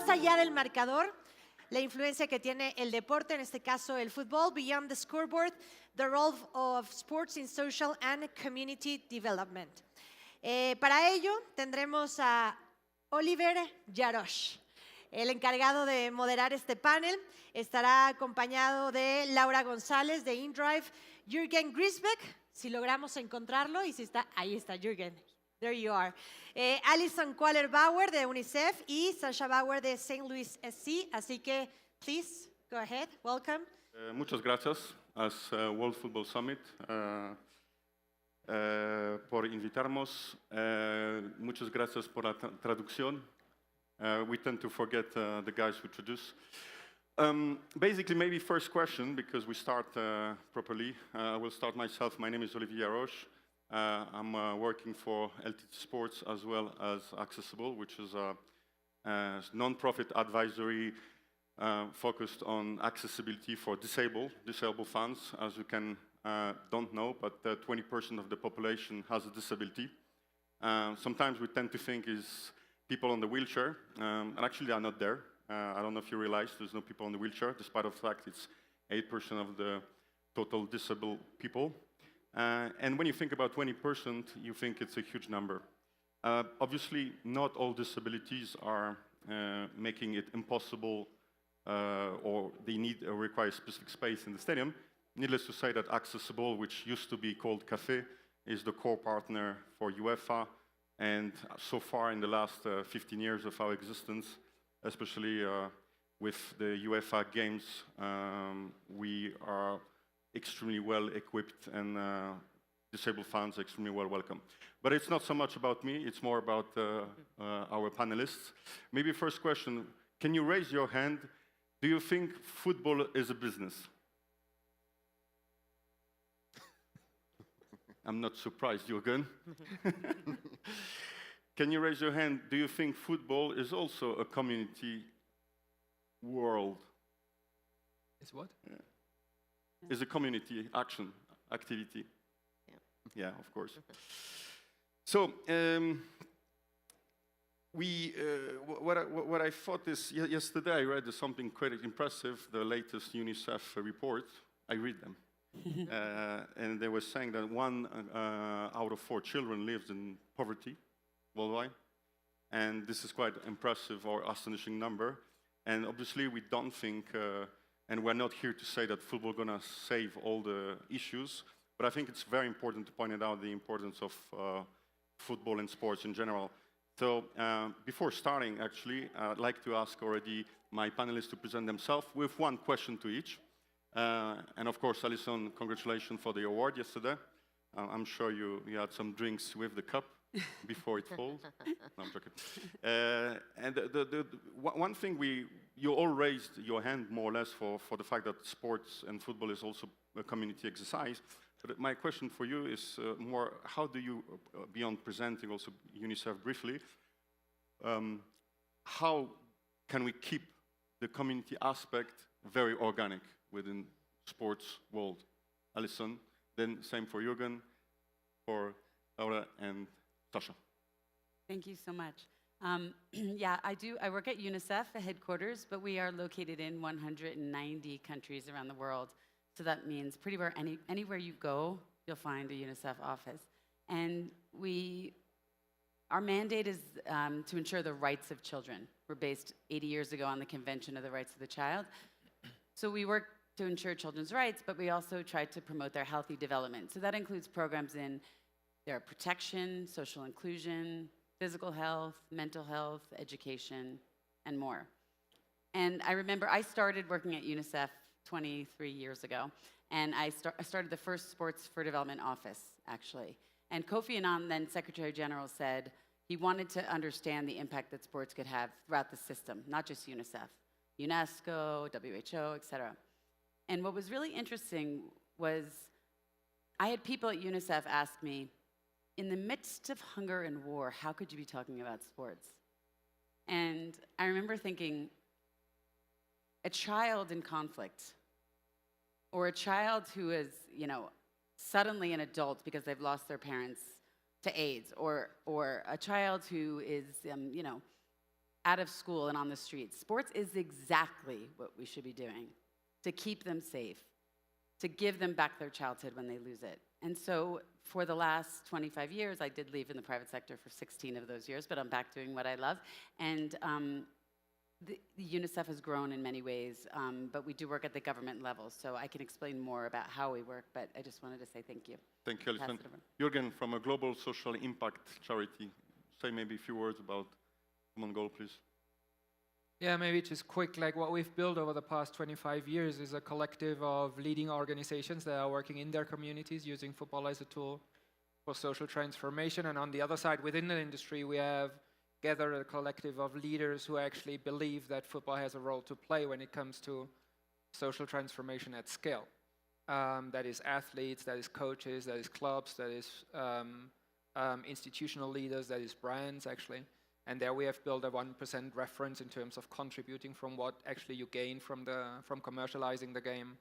más allá del marcador, la influencia que tiene el deporte, en este caso el fútbol, beyond the scoreboard, the role of sports in social and community development. Para ello tendremos a Olivier Jarosz, el encargado de moderar este panel. Estará acompañado de Laura González de inDrive, Jurgen Griesbeck, si logramos encontrarlo, y si está, ahí está Jurgen. There you are. Alison Bauer de UNICEF y Sascha Bauer de St. Louis SC. Así que, please, go ahead. Welcome. Muchas gracias as World Football Summit por invitarnos. Muchas gracias por la traducción. We tend to forget the guys who traduce. Basically, maybe first question, because we start properly. I will start myself. My name is Olivier Jarosz. I'm working for LTT Sports as well as AcessibAll, which is a non-profit advisory focused on accessibility for disabled fans. As you don't know, but 20% of the population has a disability. Sometimes we tend to think is people on the wheelchair, and actually they are not there. I don't know if you realize there's no people on the wheelchair, despite the fact it's 8% of the total disabled people. And when you think about 20%, you think it's a huge number. Obviously, not all disabilities are making it impossible or they require specific space in the stadium. Needless to say that AcessibAll, which used to be called CAFE, is the core partner for UEFA. And so far in the last 15 years of our existence, especially with the UEFA games, we are extremely well equipped and disabled fans extremely well welcome. But it's not so much about me, it's more about our panelists. Maybe first question, can you raise your hand? Do you think football is a business? I'm not surprised, Jurgen. Can you raise your hand? Do you think football is also a community world? Is what? Yeah. Is a community activity. Yeah, of course. So, what I thought is, yesterday I read something quite impressive, the latest UNICEF report. I read them. And they were saying that 1 out of 4 children lives in poverty worldwide. And this is quite impressive or astonishing number. And obviously we don't think, and we're not here to say that football is going to save all the issues, but I think it's very important to point out the importance of football and sports in general. So before starting, actually, I'd like to ask already my panelists to present themselves with one question to each. And of course, Alison, congratulations for the award yesterday. I'm sure you had some drinks with the cup before it falls. No, I'm joking. And the one thing you all raised your hand more or less for the fact that sports and football is also a community exercise. But my question for you is more, how do you, beyond presenting also UNICEF briefly, how can we keep the community aspect very organic within sports world? Alison, then same for Jurgen, for Laura and Sascha. Thank you so much. Yeah, I work at UNICEF headquarters, but we are located in 190 countries around the world. So that means pretty much anywhere you go, you'll find a UNICEF office. And our mandate is to ensure the rights of children. We're based 80 years ago on the Convention of the Rights of the Child. So we work to ensure children's rights, but we also try to promote their healthy development. So that includes programs in their protection, social inclusion, physical health, mental health, education, and more. And I remember I started working at UNICEF 23 years ago, and I started the first Sports for Development office, actually. And Kofi Annan, then Secretary General, said he wanted to understand the impact that sports could have throughout the system, not just UNICEF, UNESCO, WHO, et cetera. And what was really interesting was I had people at UNICEF ask me, in the midst of hunger and war, how could you be talking about sports? And I remember thinking, a child in conflict, or a child who is, suddenly an adult because they've lost their parents to AIDS, or a child who is, out of school and on the streets. Sports is exactly what we should be doing to keep them safe, to give them back their childhood when they lose it. And so for the last 25 years, I did leave in the private sector for 16 of those years, but I'm back doing what I love. And the UNICEF has grown in many ways, but we do work at the government level, so I can explain more about how we work, but I just wanted to say thank you. Thank you, Alison. Jurgen, from a global social impact charity, say maybe a few words about Common Goal, please. Yeah, maybe just quick, like what we've built over the past 25 years is a collective of leading organizations that are working in their communities using football as a tool for social transformation. And on the other side, within the industry, we have gathered a collective of leaders who actually believe that football has a role to play when it comes to social transformation at scale. That is athletes, that is coaches, that is clubs, that is institutional leaders, that is brands, actually. And there we have built a 1% reference in terms of contributing from what actually you gain from commercializing the game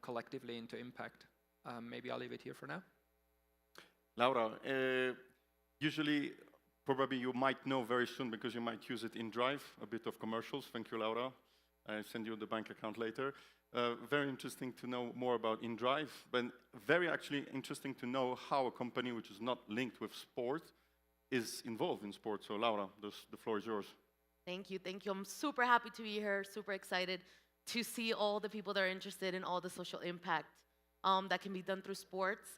collectively into impact. Maybe I'll leave it here for now. Laura, usually, probably you might know very soon because you might use it in Drive, a bit of commercials. Thank you, Laura. I'll send you the bank account later. Very interesting to know more about inDrive, but very actually interesting to know how a company which is not linked with sport is involved in sports. So Laura, the floor is yours. Thank you, thank you. I'm super happy to be here, super excited to see all the people that are interested in all the social impact that can be done through sports.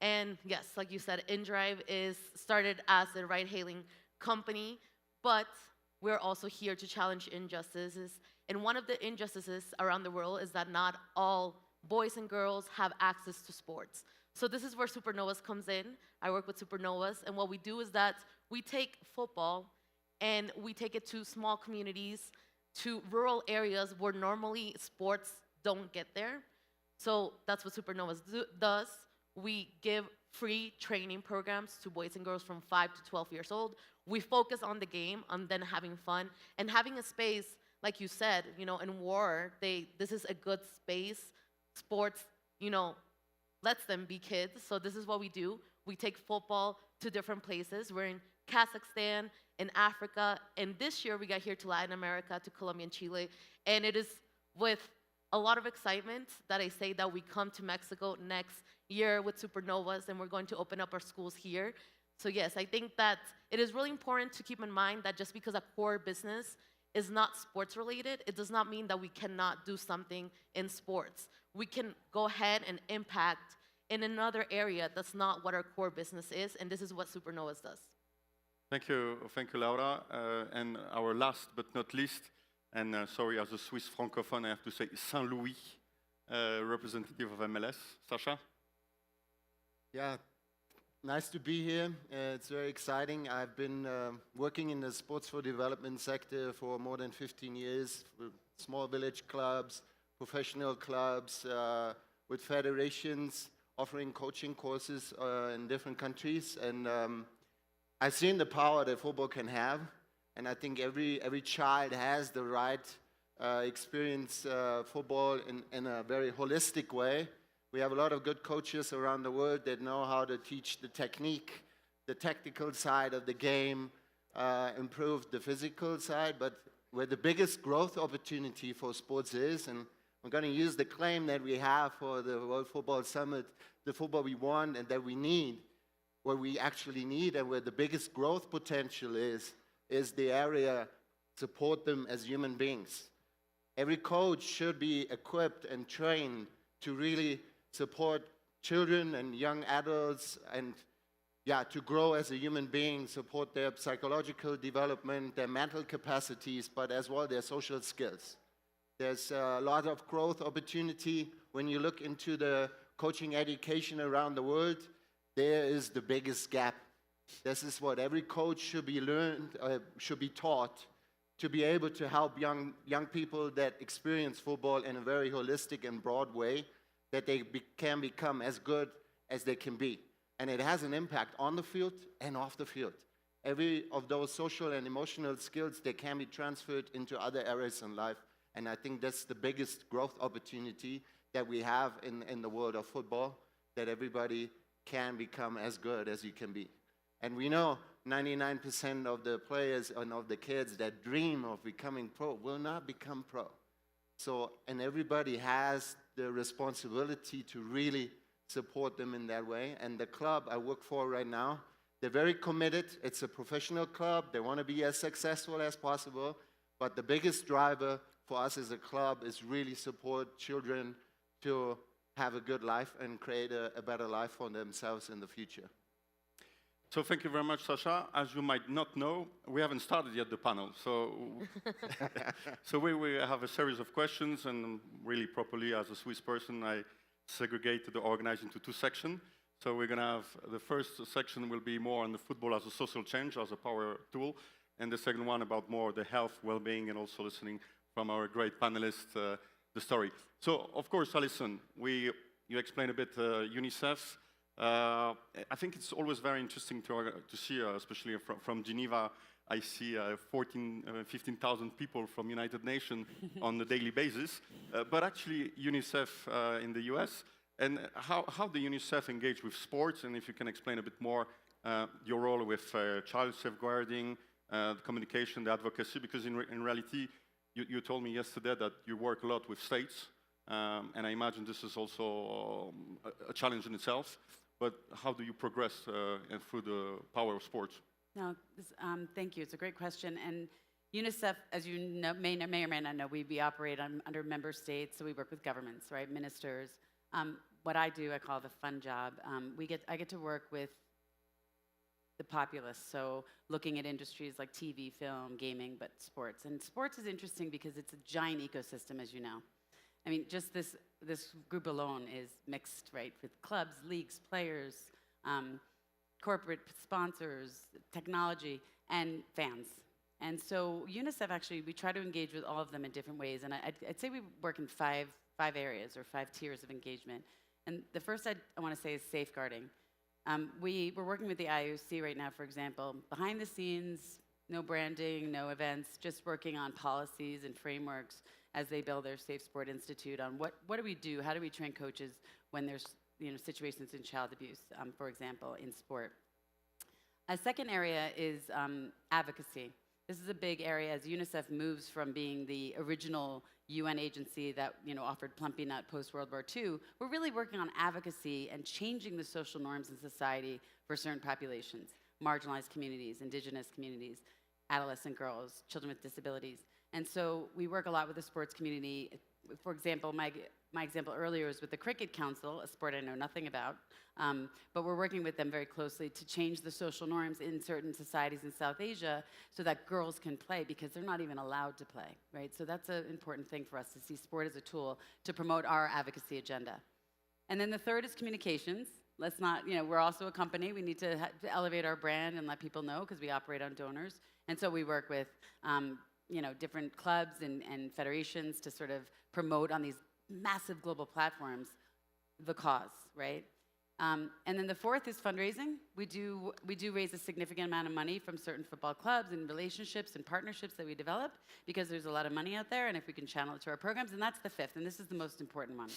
And yes, like you said, inDrive is started as a ride-hailing company, but we're also here to challenge injustices. And one of the injustices around the world is that not all boys and girls have access to sports. So this is where Supernovas comes in. I work with Supernovas, and what we do is that we take football and we take it to small communities, to rural areas where normally sports don't get there. So that's what Supernovas does. We give free training programs to boys and girls from 5 to 12 years old. We focus on the game, on then having fun, and having a space, like you said, you know, in war, this is a good space. Sports, you know, lets them be kids. So this is what we do. We take football to different places. We're in Kazakhstan, in Africa, and this year we got here to Latin America, to Colombia and Chile. And it is with a lot of excitement that I say that we come to Mexico next year with Supernovas, and we're going to open up our schools here. So yes, I think that it is really important to keep in mind that just because a core business is not sports related, it does not mean that we cannot do something in sports. We can go ahead and impact in another area that's not what our core business is, and this is what Supernovas does. Thank you, Laura. And our last but not least, and sorry, as a Swiss francophone, I have to say Saint-Louis, representative of MLS, Sascha. Yeah, nice to be here. It's very exciting. I've been working in the sports for development sector for more than 15 years, with small village clubs, professional clubs, with federations, offering coaching courses in different countries. And I've seen the power that football can have. And I think every child has the right experience football in a very holistic way. We have a lot of good coaches around the world that know how to teach the technique, the tactical side of the game, improve the physical side. But where the biggest growth opportunity for sports is, and I'm going to use the claim that we have for the World Football Summit, the football we want and that we need, what we actually need and where the biggest growth potential is the area support them as human beings. Every coach should be equipped and trained to really support children and young adults and to grow as a human being, support their psychological development, their mental capacities, but as well their social skills. There's a lot of growth opportunity when you look into the coaching education around the world. There is the biggest gap. This is what every coach should be learned, should be taught to be able to help young people that experience football in a very holistic and broad way, that they can become as good as they can be. And it has an impact on the field and off the field. Every of those social and emotional skills, they can be transferred into other areas in life. And I think that's the biggest growth opportunity that we have in the world of football, that everybody can become as good as you can be. And we know 99% of the players and of the kids that dream of becoming pro will not become pro. So, and everybody has the responsibility to really support them in that way. And the club I work for right now, they're very committed. It's a professional club. They want to be as successful as possible. But the biggest driver for us as a club is really support children to have a good life and create a better life for themselves in the future. So thank you very much, Sascha. As you might not know, we haven't started yet the panel. So, so we have a series of questions, and really properly, as a Swiss person, I segregated the organizing into two sections. So we're going to have, the first section will be more on the football as a social change, as a power tool, and the second one about more the health, well-being, and also listening from our great panelists, the story. So, of course, Alison, you explained a bit UNICEF. I think it's always very interesting to see, especially from Geneva, I see 15,000 people from United Nations on a daily basis, but actually UNICEF in the US. And how do UNICEF engage with sports? And if you can explain a bit more your role with child safeguarding, the communication, the advocacy, because in reality, you told me yesterday that you work a lot with states, and I imagine this is also a challenge in itself. But how do you progress through the power of sports? No, thank you. It's a great question. And UNICEF, as you know, may or may not know, we operate under member states, so we work with governments, right, ministers. What I do, I call the fun job. I get to work with the populace, so looking at industries like TV, film, gaming, but sports. And sports is interesting because it's a giant ecosystem, as you know. I mean, just this group alone is mixed, right, with clubs, leagues, players, corporate sponsors, technology, and fans. And so UNICEF, actually, we try to engage with all of them in different ways. And I'd say we work in five areas or 5 tiers of engagement. And the first I want to say is safeguarding. We're working with the IOC right now, for example, behind the scenes, no branding, no events, just working on policies and frameworks as they build their Safe Sport Institute on what do we do, how do we train coaches when there's situations in child abuse, for example, in sport. A second area is advocacy. This is a big area as UNICEF moves from being the original UN agency that offered plumping out post-World War II. We're really working on advocacy and changing the social norms in society for certain populations, marginalized communities, indigenous communities, adolescent girls, children with disabilities. And so we work a lot with the sports community. For example, my example earlier was with the Cricket Council, a sport I know nothing about, but we're working with them very closely to change the social norms in certain societies in South Asia so that girls can play because they're not even allowed to play, right? So that's an important thing for us to see sport as a tool to promote our advocacy agenda. And then the third is communications. Let's not, we're also a company. We need to elevate our brand and let people know because we operate on donors. And so we work with different clubs and federations to sort of promote on these massive global platforms the cause, right? And then the fourth is fundraising. We do raise a significant amount of money from certain football clubs and relationships and partnerships that we develop because there's a lot of money out there, and if we can channel it to our programs, and that's the fifth, and this is the most important one.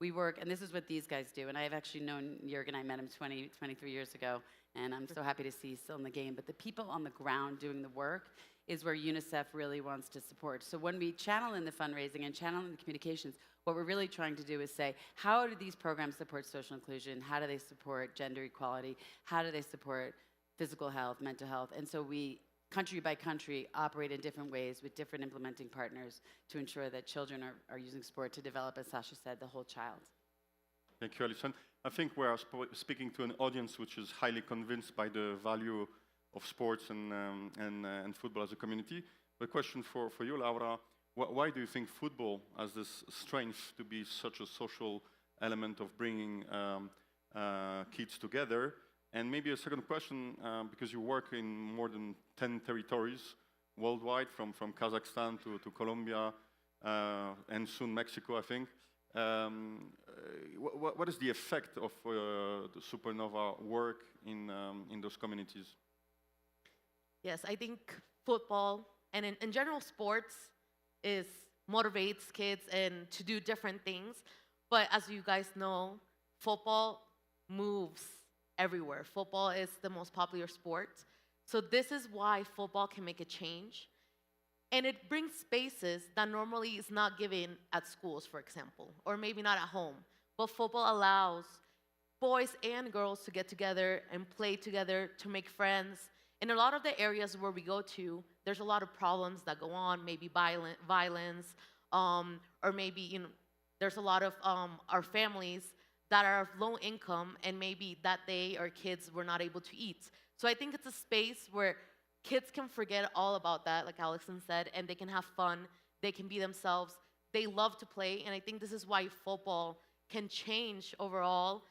We work, and this is what these guys do, and I have actually known Jurgen. I met him 23 years ago, and I'm so happy to see he's still in the game, but the people on the ground doing the work is where UNICEF really wants to support. So when we channel in the fundraising and channel in the communications, what we're really trying to do is say, how do these programs support social inclusion? How do they support gender equality? How do they support physical health, mental health? And so we, country by country, operate in different ways with different implementing partners to ensure that children are using sport to develop, as Sascha said, the whole child. Thank you, Alison. I think we are speaking to an audience which is highly convinced by the value of sports and football as a community. The question for you, Laura, why do you think football has this strength to be such a social element of bringing kids together? And maybe a second question, because you work in more than 10 territories worldwide, from Kazakhstan to Colombia, and soon Mexico, I think. What is the effect of the Supernova work in those communities? Yes, I think football and in general sports motivates kids and to do different things. But as you guys know, football moves everywhere. Football is the most popular sport. So this is why football can make a change. And it brings spaces that normally is not given at schools, for example, or maybe not at home. But football allows boys and girls to get together and play together, to make friends. In a lot of the areas where we go to, there's a lot of problems that go on, maybe violence, or maybe there's a lot of our families that are of low income, and maybe that day our kids were not able to eat. So I think it's a space where kids can forget all about that, like Alison said, and they can have fun, they can be themselves, they love to play, and I think this is why football can change overall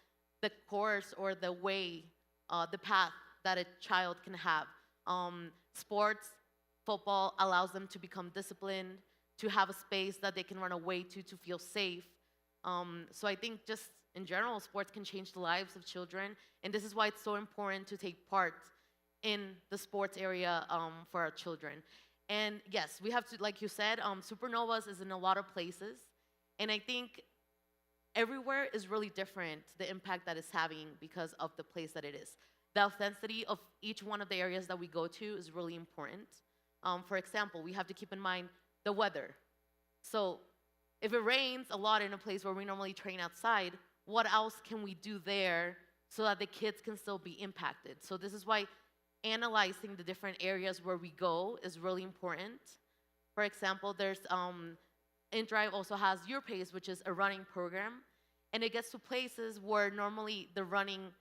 the course or the way, the path that a child can have. Sports, football allows them to become disciplined, to have a space that they can run away to feel safe. So I think just in general, sports can change the lives of children, and this is why it's so important to take part in the sports area for our children. And yes, we have to, like you said, Supernovas is in a lot of places, and I think everywhere is really different, the impact that it's having because of the place that it is. The authenticity of each one of the areas that we go to is really important. For example, we have to keep in mind the weather. So if it rains a lot in a place where we normally train outside, what else can we do there so that the kids can still be impacted? So this is why analyzing the different areas where we go is really important. For example, there's inDrive also has Your Pace, which is a running program, and it gets to places where normally the running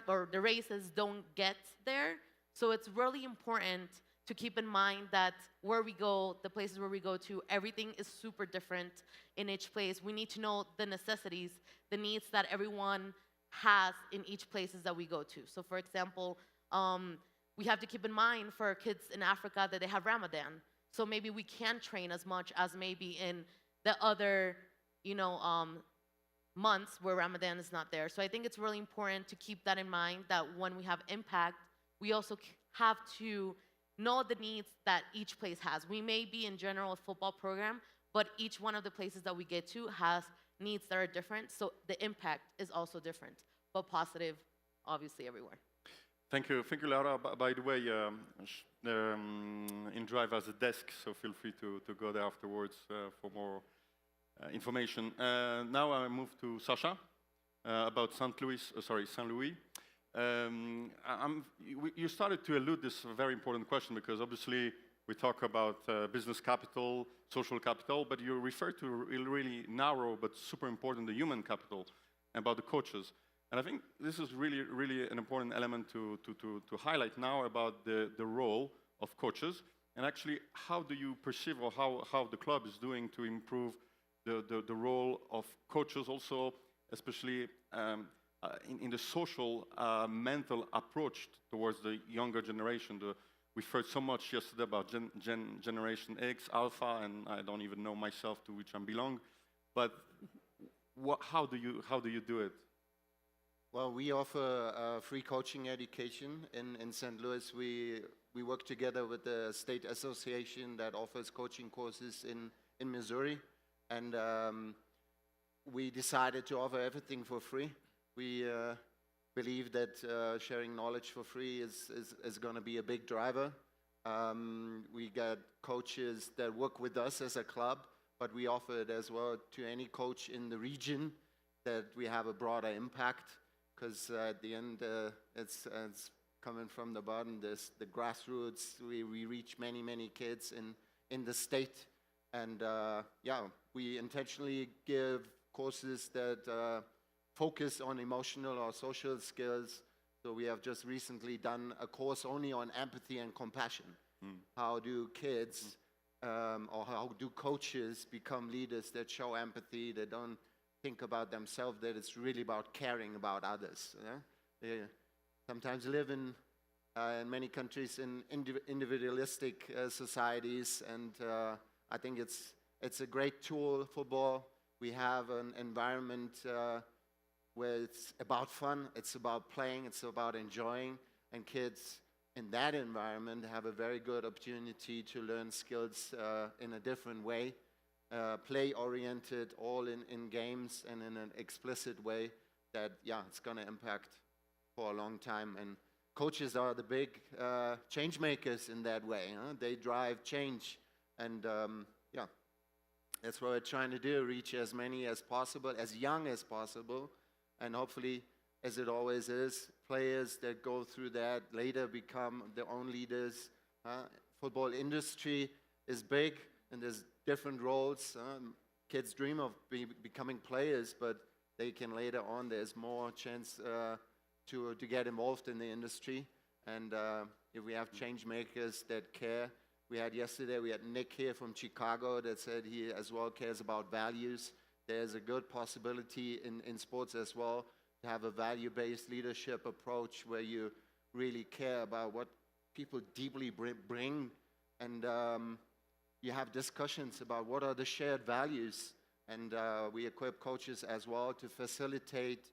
or the races don't get there. So it's really important to keep in mind that where we go, the places where we go to, everything is super different in each place. We need to know the necessities, the needs that everyone has in each places that we go to. So for example, we have to keep in mind for our kids in Africa that they have Ramadan. So maybe we can't train as much as maybe in the other, months where Ramadan is not there. So I think it's really important to keep that in mind, that when we have impact, we also have to know the needs that each place has. We may be in general a football program, but each one of the places that we get to has needs that are different, so the impact is also different, but positive, obviously, everywhere. Thank you, Laura. By the way, inDrive has a desk, so feel free to go there afterwards for more information. Now I move to Sascha about St. Louis. You started to allude this very important question, because obviously we talk about business capital, social capital, but you refer to really narrow but super important, the human capital, about the coaches. And I think this is really an important element to highlight now about the role of coaches, and actually how do you perceive, or how the club is doing to improve the role of coaches also, especially in the social, mental approach towards the younger generation. We've heard so much yesterday about Generation X, Alpha, and I don't even know myself to which I belong. But how do you do it? Well, we offer free coaching education in St. Louis. We work together with the state association that offers coaching courses in Missouri, and we decided to offer everything for free. We believe that sharing knowledge for free is going to be a big driver. We got coaches that work with us as a club, but we offer it as well to any coach in the region, that we have a broader impact, because at the end it's coming from the bottom, the grassroots. We reach many kids in the state, and we intentionally give courses that focus on emotional or social skills. So we have just recently done a course only on empathy and compassion. How do kids or how do coaches become leaders that show empathy, that don't think about themselves, that it's really about caring about others. They sometimes live in many countries in individualistic societies, and I think it's a great tool, football. We have an environment where it's about fun, it's about playing, it's about enjoying, and kids in that environment have a very good opportunity to learn skills in a different way, play-oriented, all in games and in an explicit way. that, yeah, it's going to impact for a long time. And coaches are the big change makers in that way. Huh? They drive change. And yeah, that's what we're trying to do, reach as many as possible, as young as possible. And hopefully, as it always is, players that go through that later become their own leaders. Football industry is big, and there's different roles. Kids dream of becoming players, but they can later on, there's more chance to get involved in the industry. And if we have change makers that care, we had Nick here from Chicago that said he as well cares about values. There's a good possibility in sports as well to have a value-based leadership approach where you really care about what people deeply bring, and you have discussions about what are the shared values. And we equip coaches as well to facilitate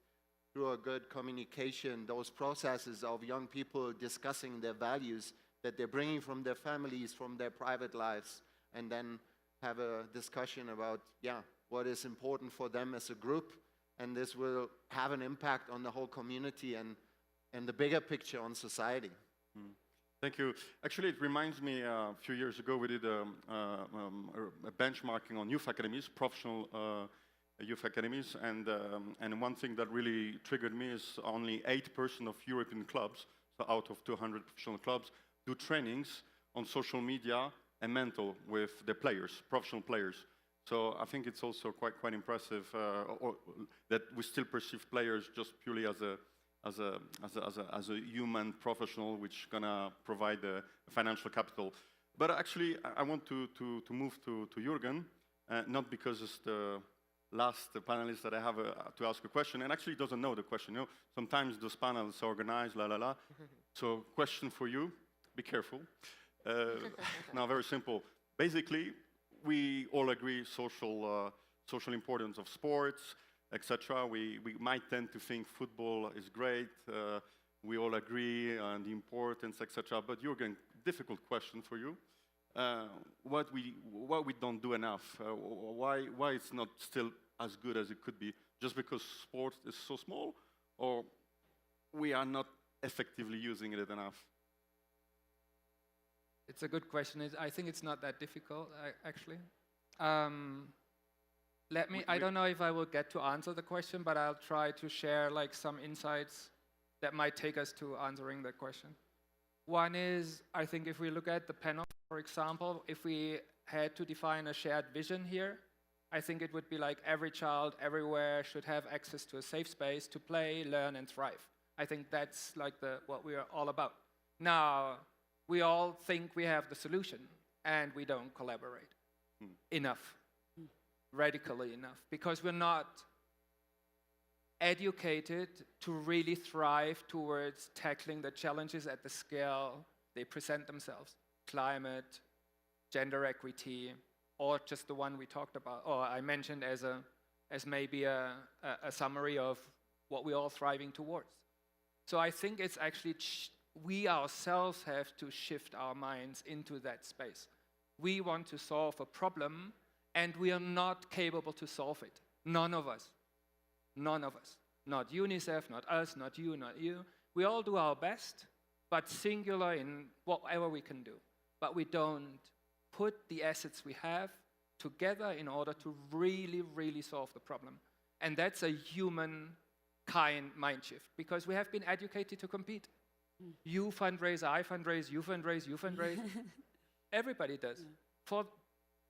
through a good communication those processes of young people discussing their values that they're bringing from their families, from their private lives, and then have a discussion about, what is important for them as a group. And this will have an impact on the whole community and the bigger picture on society. Thank you. Actually, it reminds me, a few years ago, we did a benchmarking on youth academies, professional youth academies, and one thing that really triggered me is only 8% of European clubs, so out of 200 professional clubs, do trainings on social media and mental with their players, professional players. So I think it's also quite impressive that we still perceive players just purely as a human professional, which gonna provide the financial capital. But actually, I want to move to Jurgen, not because it's the last panelist that I have to ask a question, and actually doesn't know the question. You know, sometimes those panels are organized, So, question for you. Be careful. Now, very simple. Basically, we all agree social importance of sports, etc. We might tend to think football is great. We all agree on the importance, etc. But Jurgen, difficult question for you. Why we don't do enough? Why it's not still as good as it could be? Just because sport is so small, or we are not effectively using it enough? It's a good question. I think it's not that difficult, actually. I don't know if I will get to answer the question, but I'll try to share like some insights that might take us to answering the question. One is, I think if we look at the panel, for example, if we had to define a shared vision here, I think it would be like every child everywhere should have access to a safe space to play, learn, and thrive. I think that's like what we are all about. Now, we all think we have the solution, and we don't collaborate enough, radically enough, because we're not educated to really thrive towards tackling the challenges at the scale they present themselves. Climate, gender equity, or just the one we talked about, or I mentioned as maybe a summary of what we're all thriving towards. So I think it's actually we ourselves have to shift our minds into that space. We want to solve a problem, and we are not capable to solve it. None of us. None of us. Not UNICEF, not us, not you, not you. We all do our best, but singular in whatever we can do. But we don't put the assets we have together in order to really, really solve the problem. And that's a humankind mind shift, because we have been educated to compete. You fundraise, I fundraise, you fundraise, you fundraise. Everybody does. Yeah.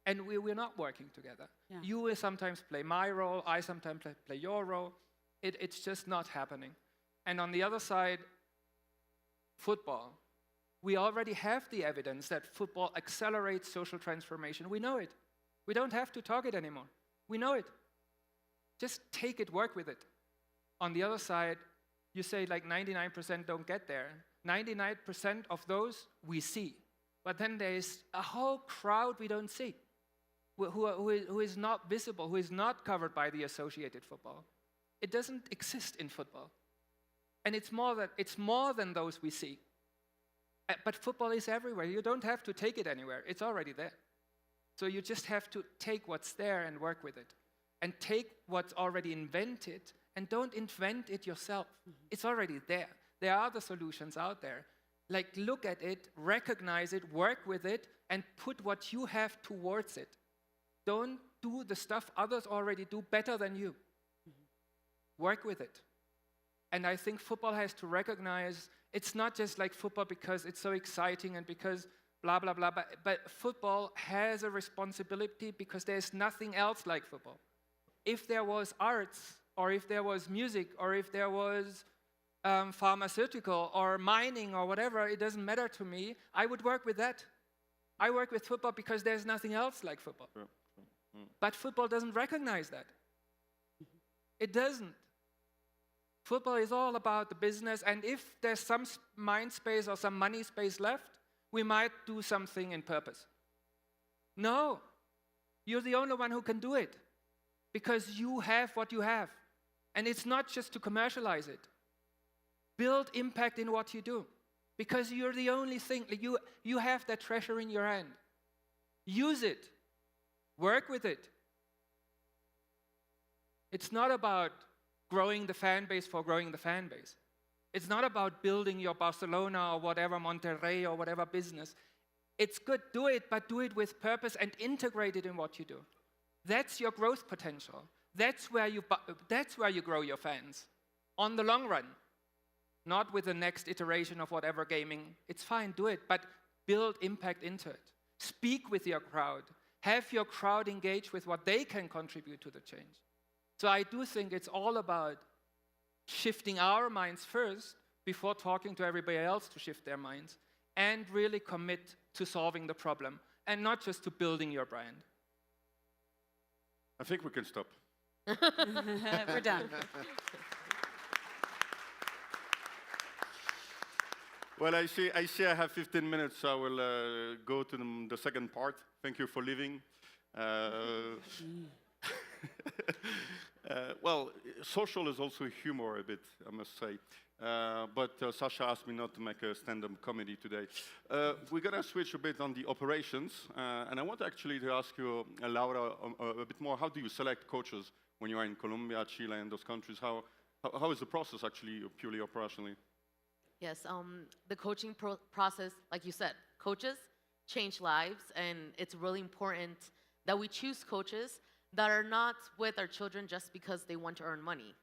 And we're not working together. Yeah. You will sometimes play my role, I sometimes play your role. It's just not happening. And on the other side, football. We already have the evidence that football accelerates social transformation. We know it. We don't have to talk it anymore. We know it. Just take it, work with it. On the other side, you say like 99% don't get there. 99% of those we see. But then there's a whole crowd we don't see, who is not visible, who is not covered by the associated football. It doesn't exist in football. And it's more than those we see. But football is everywhere. You don't have to take it anywhere. It's already there. So you just have to take what's there and work with it. And take what's already invented and don't invent it yourself. It's already there. There are the solutions out there. Like, look at it, recognize it, work with it, and put what you have towards it. Don't do the stuff others already do better than you. Work with it. And I think football has to recognize it's not just like football because it's so exciting and because blah, blah, blah, but football has a responsibility because there's nothing else like football. If there was arts, or if there was music, or if there was pharmaceutical or mining or whatever, it doesn't matter to me, I would work with that. I work with football because there's nothing else like football. But football doesn't recognize that. It doesn't. Football is all about the business, and if there's some mind space or some money space left, we might do something in purpose. No, you're the only one who can do it because you have what you have. And it's not just to commercialize it. Build impact in what you do because you're the only thing, you have that treasure in your hand. Use it. Work with it. It's not about growing the fan base for growing the fan base. It's not about building your Barcelona or whatever, Monterrey or whatever business. It's good, do it, but do it with purpose and integrate it in what you do. That's your growth potential. That's where you grow your fans on the long run. Not with the next iteration of whatever gaming. It's fine, do it, but build impact into it. Speak with your crowd. Have your crowd engage with what they can contribute to the change. So I do think it's all about shifting our minds first before talking to everybody else to shift their minds and really commit to solving the problem and not just to building your brand. I think we can stop. We're done. Well, I see I have 15 minutes, so I will go to the second part. Thank you for leaving. Well, social is also humor a bit, I must say. But Sascha asked me not to make a stand-up comedy today. We're going to switch a bit on the operations. And I want actually to ask you, Laura, a bit more. How do you select coaches when you are in Colombia, Chile, and those countries? How is the process actually purely operationally? Yes, the coaching process, like you said, coaches change lives, and it's really important that we choose coaches that are not with our children just because they want to earn money.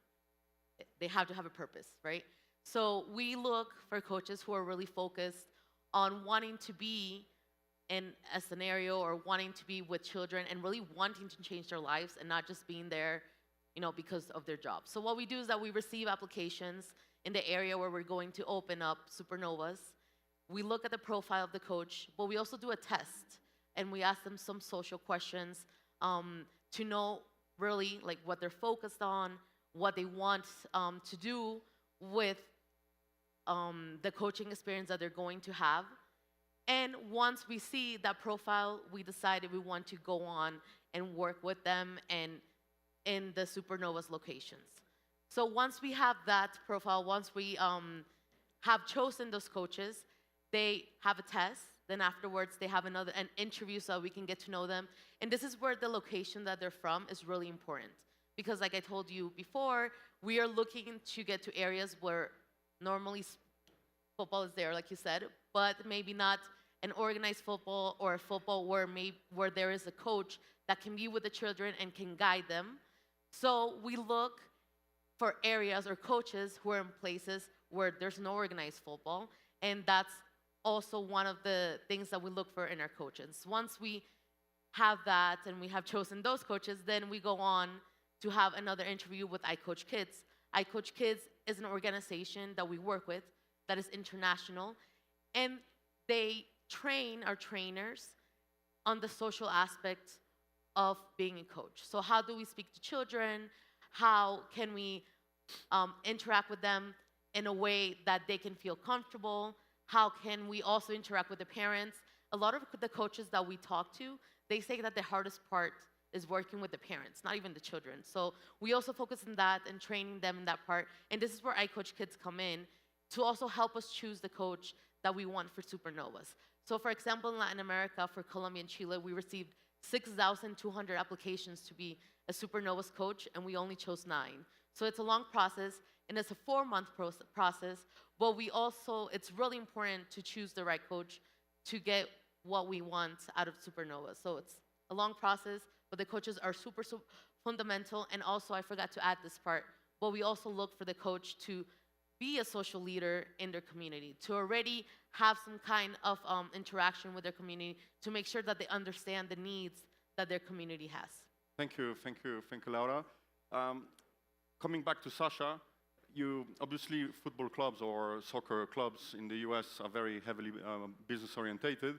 They have to have a purpose, right? So we look for coaches who are really focused on wanting to be in a scenario or wanting to be with children and really wanting to change their lives and not just being there, because of their job. So what we do is that we receive applications in the area where we're going to open up supernovas. We look at the profile of the coach, but we also do a test, and we ask them some social questions to know really like what they're focused on, what they want to do with the coaching experience that they're going to have. And once we see that profile, we decided we want to go on and work with them and in the supernovas locations. So once we have that profile, once we have chosen those coaches, they have a test. Then afterwards, they have an interview so we can get to know them. And this is where the location that they're from is really important. Because like I told you before, we are looking to get to areas where normally football is there, like you said, but maybe not an organized football or a football where there is a coach that can be with the children and can guide them. So we look for areas or coaches who are in places where there's no organized football, and that's also one of the things that we look for in our coaches. Once we have that and we have chosen those coaches, then we go on to have another interview with iCoach Kids. iCoach Kids is an organization that we work with that is international, and they train our trainers on the social aspect of being a coach. So how do we speak to children? How can we interact with them in a way that they can feel comfortable? How can we also interact with the parents? A lot of the coaches that we talk to, they say that the hardest part is working with the parents, not even the children. So we also focus on that and training them in that part. And this is where iCoach Kids come in to also help us choose the coach that we want for supernovas. So for example, in Latin America, for Colombia and Chile, we received 6,200 applications to be a supernovas coach, and we only chose 9. So it's a long process, and it's a 4-month process, but it's really important to choose the right coach to get what we want out of Supernova. So it's a long process, but the coaches are super fundamental. And also, I forgot to add this part, but we also look for the coach to be a social leader in their community, to already have some kind of interaction with their community, to make sure that they understand the needs that their community has. Thank you, Laura. Coming back to Sascha, you obviously football clubs or soccer clubs in the US are very heavily business orientated.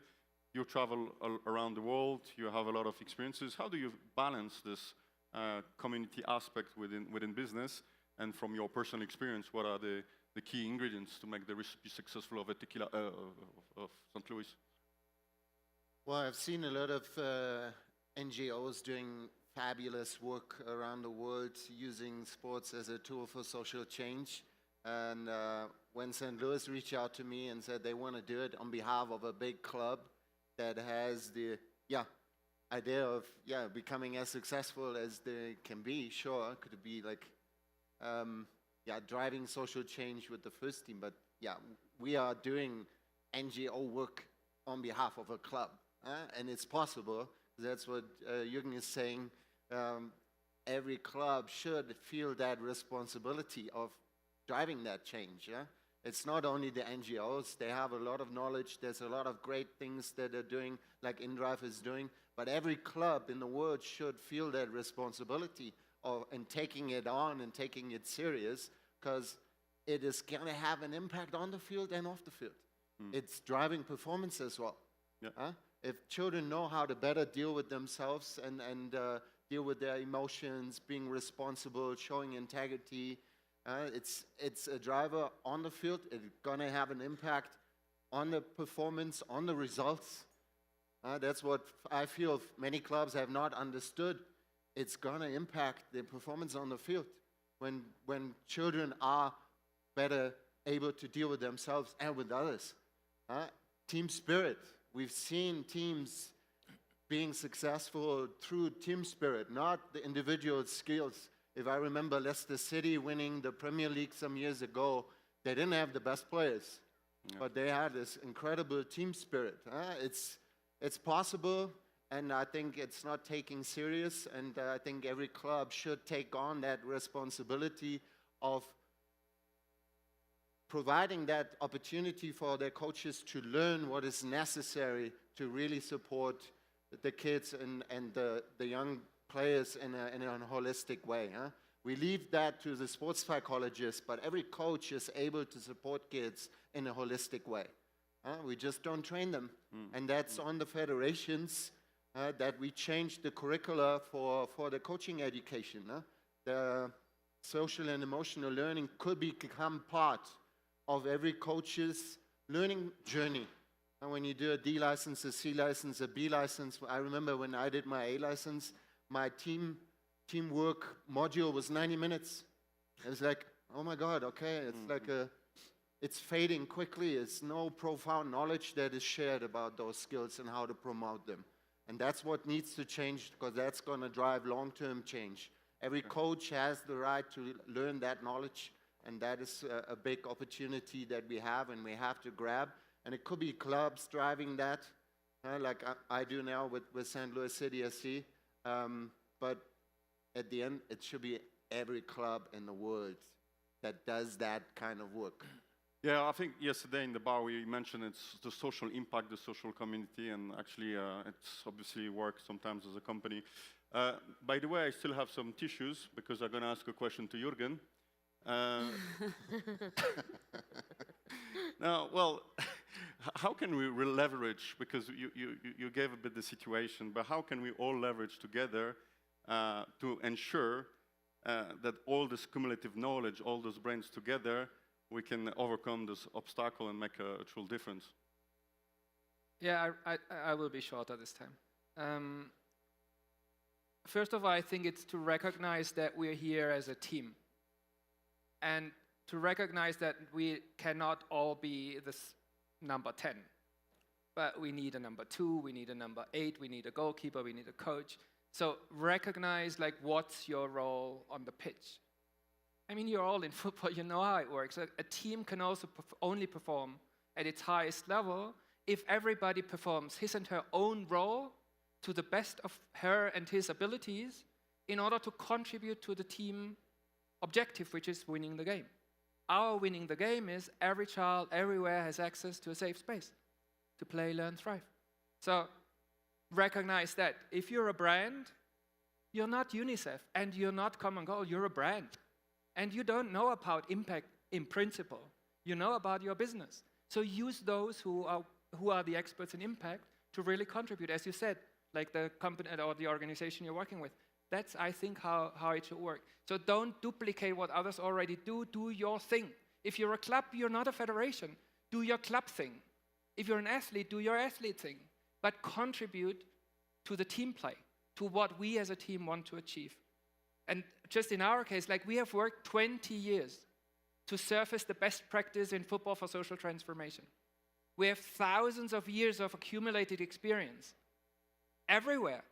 You travel around the world. You have a lot of experiences. How do you balance this community aspect within business? And from your personal experience, what are the key ingredients to make the recipe successful of a tequila of St. Louis? Well, I've seen a lot of NGOs doing fabulous work around the world using sports as a tool for social change. And when St. Louis reached out to me and said they want to do it on behalf of a big club that has the idea of becoming as successful as they can be, sure, could it be like driving social change with the first team, but we are doing NGO work on behalf of a club, and it's possible. That's what Jurgen is saying. Every club should feel that responsibility of driving that change. It's not only the NGOs, they have a lot of knowledge, there's a lot of great things that they're doing, like inDrive is doing, but every club in the world should feel that responsibility and taking it on and taking it serious, because it is going to have an impact on the field and off the field. It's driving performance as well. If children know how to better deal with themselves and deal with their emotions, being responsible, showing integrity, it's a driver on the field. It's going to have an impact on the performance, on the results. That's what I feel many clubs have not understood. It's going to impact the performance on the field when children are better able to deal with themselves and with others. Team spirit. We've seen teams being successful through team spirit, not the individual skills. If I remember Leicester City winning the Premier League some years ago, they didn't have the best players, but they had this incredible team spirit. It's possible, and I think it's not taking serious, and I think every club should take on that responsibility of providing that opportunity for their coaches to learn what is necessary to really support the kids and the young players in a holistic way. We leave that to the sports psychologists, but every coach is able to support kids in a holistic way. We just don't train them. And that's on the federations that we change the curricula for the coaching education. The social and emotional learning could become part of every coach's learning journey. And when you do a D license, a C license, a B license, I remember when I did my A license, my teamwork module was 90 minutes. It was like, oh my God, okay, it's like it's fading quickly. It's no profound knowledge that is shared about those skills and how to promote them. And that's what needs to change, because that's going to drive long-term change. Every coach has the right to learn that knowledge, and that is a big opportunity that we have and we have to grab. And it could be clubs driving that, like I do now with St. Louis City SC. But at the end, it should be every club in the world that does that kind of work. Yeah, I think yesterday in the bar we mentioned it's the social impact, the social community, and actually it's obviously works sometimes as a company. By the way, I still have some tissues because I'm going to ask a question to Jurgen. Now, well, how can we leverage, because you gave a bit the situation, but how can we all leverage together to ensure that all this cumulative knowledge, all those brains together, we can overcome this obstacle and make a true difference? Yeah, I will be shorter this time. First of all, I think it's to recognize that we're here as a team. And to recognize that we cannot all be this number 10. But we need a number 2, we need a number 8, we need a goalkeeper, we need a coach. So recognize, like, what's your role on the pitch. I mean, you're all in football, you know how it works. A team can also only perform at its highest level if everybody performs his and her own role to the best of her and his abilities in order to contribute to the team objective, which is winning the game. Our winning the game is every child everywhere has access to a safe space to play, learn, thrive. So recognize that if you're a brand, you're not UNICEF and you're not Common Goal, you're a brand. And you don't know about impact in principle. You know about your business. So use those who are the experts in impact to really contribute, as you said, like the company or the organization you're working with. That's, I think, how it should work. So don't duplicate what others already do. Do your thing. If you're a club, you're not a federation. Do your club thing. If you're an athlete, do your athlete thing. But contribute to the team play, to what we as a team want to achieve. And just in our case, like we have worked 20 years to surface the best practice in football for social transformation. We have thousands of years of accumulated experience everywhere.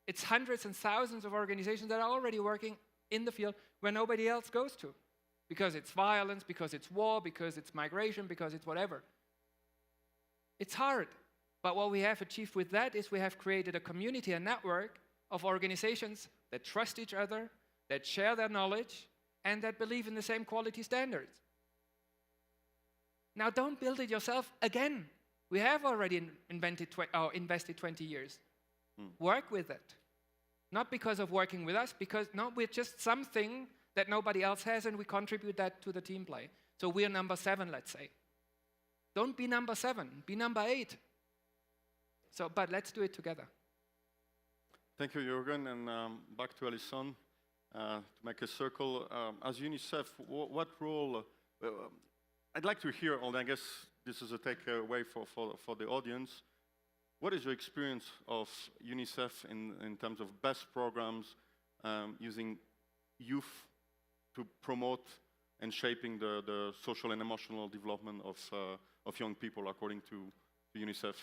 It's hundreds and thousands of organizations that are already working in the field where nobody else goes to. Because it's violence, because it's war, because it's migration, because it's whatever. It's hard. But what we have achieved with that is we have created a community, a network of organizations that trust each other, that share their knowledge, and that believe in the same quality standards. Now don't build it yourself again. We have already invested 20 years. Work with it. Not because of working with us, because no, we're just something that nobody else has, and we contribute that to the team play. So we're number 7, let's say. Don't be number 7, be number 8. So, but let's do it together. Thank you, Jurgen, and back to Alison. To make a circle, as UNICEF, what role, I'd like to hear, and I guess this is a takeaway for the audience, what is your experience of UNICEF in terms of best programs using youth to promote and shaping the social and emotional development of young people according to UNICEF?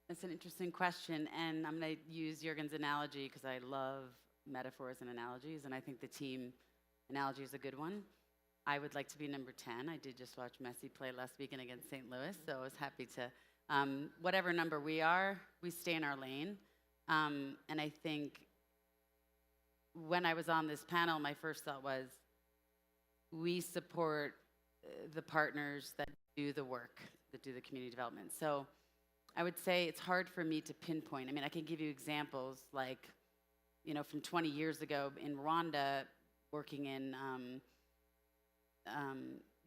That's an interesting question, and I'm going to use Jurgen's analogy because I love metaphors and analogies, and I think the team analogy is a good one. I would like to be number 10. I did just watch Messi play last weekend against St. Louis, so I was happy to, whatever number we are, we stay in our lane. And I think when I was on this panel, my first thought was, we support the partners that do the work, that do the community development. So I would say it's hard for me to pinpoint. I mean, I can give you examples like, you know, from 20 years ago in Rwanda, working in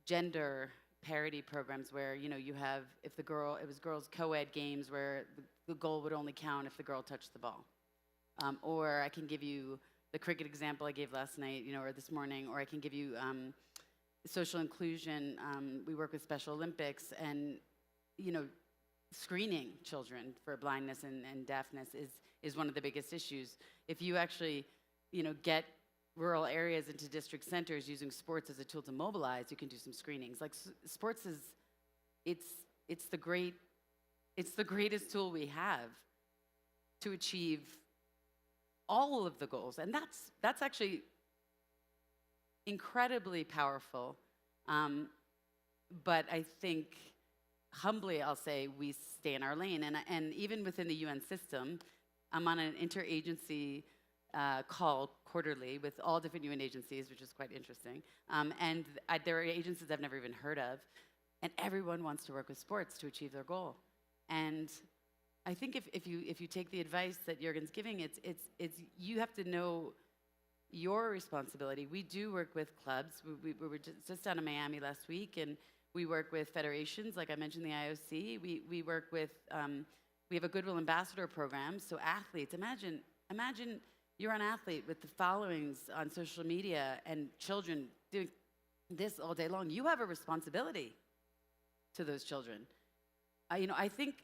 gender parity programs where, you know, you have, if the girl, it was girls' co-ed games where the goal would only count if the girl touched the ball. Or I can give you the cricket example I gave last night, you know, or this morning, or I can give you social inclusion. We work with Special Olympics, and, you know, screening children for blindness and deafness is one of the biggest issues. If you actually, you know, get rural areas into district centers using sports as a tool to mobilize, you can do some screenings. Like sports is, it's the greatest tool we have to achieve all of the goals, and that's actually incredibly powerful. But I think, humbly, I'll say we stay in our lane, and even within the UN system, I'm on an interagency call quarterly with all different UN agencies, which is quite interesting. And there are agencies I've never even heard of, and everyone wants to work with sports to achieve their goal. And I think if you take the advice that Jurgen's giving, it's you have to know your responsibility. We do work with clubs. We were just down in Miami last week, and we work with federations, like I mentioned, the IOC. We work with, we have a Goodwill Ambassador program, so athletes. Imagine you're an athlete with the followings on social media and children doing this all day long. You have a responsibility to those children. You know, I think,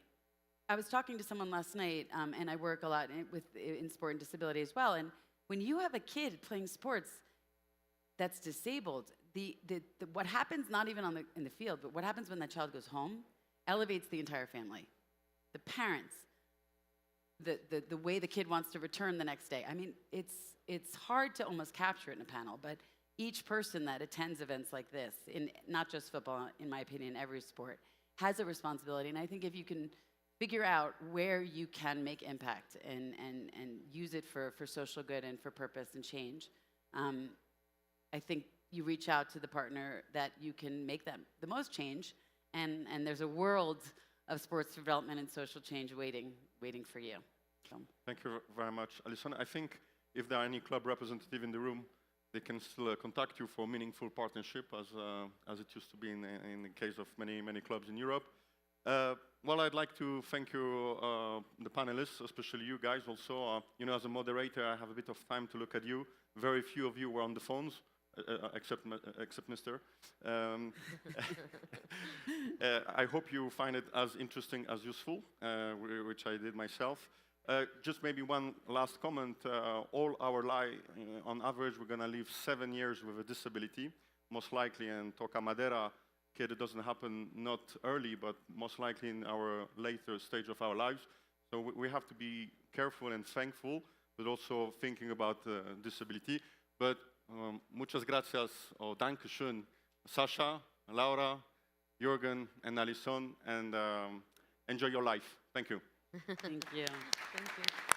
I was talking to someone last night, and I work a lot in sport and disability as well, and when you have a kid playing sports that's disabled, what happens not even in the field, but what happens when that child goes home elevates the entire family. The parents, the way the kid wants to return the next day. I mean, it's hard to almost capture it in a panel, but each person that attends events like this, in not just football, in my opinion, every sport, has a responsibility. And I think if you can figure out where you can make impact and use it for social good and for purpose and change, I think you reach out to the partner that you can make them the most change, and there's a world of sports development and social change waiting for you. So. Thank you very much, Alison. I think if there are any club representative in the room, they can still contact you for meaningful partnership, as it used to be in the case of many clubs in Europe. Well, I'd like to thank you, the panelists, especially you guys also. You know, as a moderator, I have a bit of time to look at you. Very few of you were on the phones, except Mr. I hope you find it as interesting as useful, which I did myself. Just maybe one last comment. All our life, on average, we're going to live 7 years with a disability, most likely, and Toca Madera, it doesn't happen not early, but most likely in our later stage of our lives. So we have to be careful and thankful, but also thinking about disability. But muchas gracias, or danke schön, Sascha, Laura, Jurgen, and Alison, and enjoy your life. Thank you. Thank you. Thank you.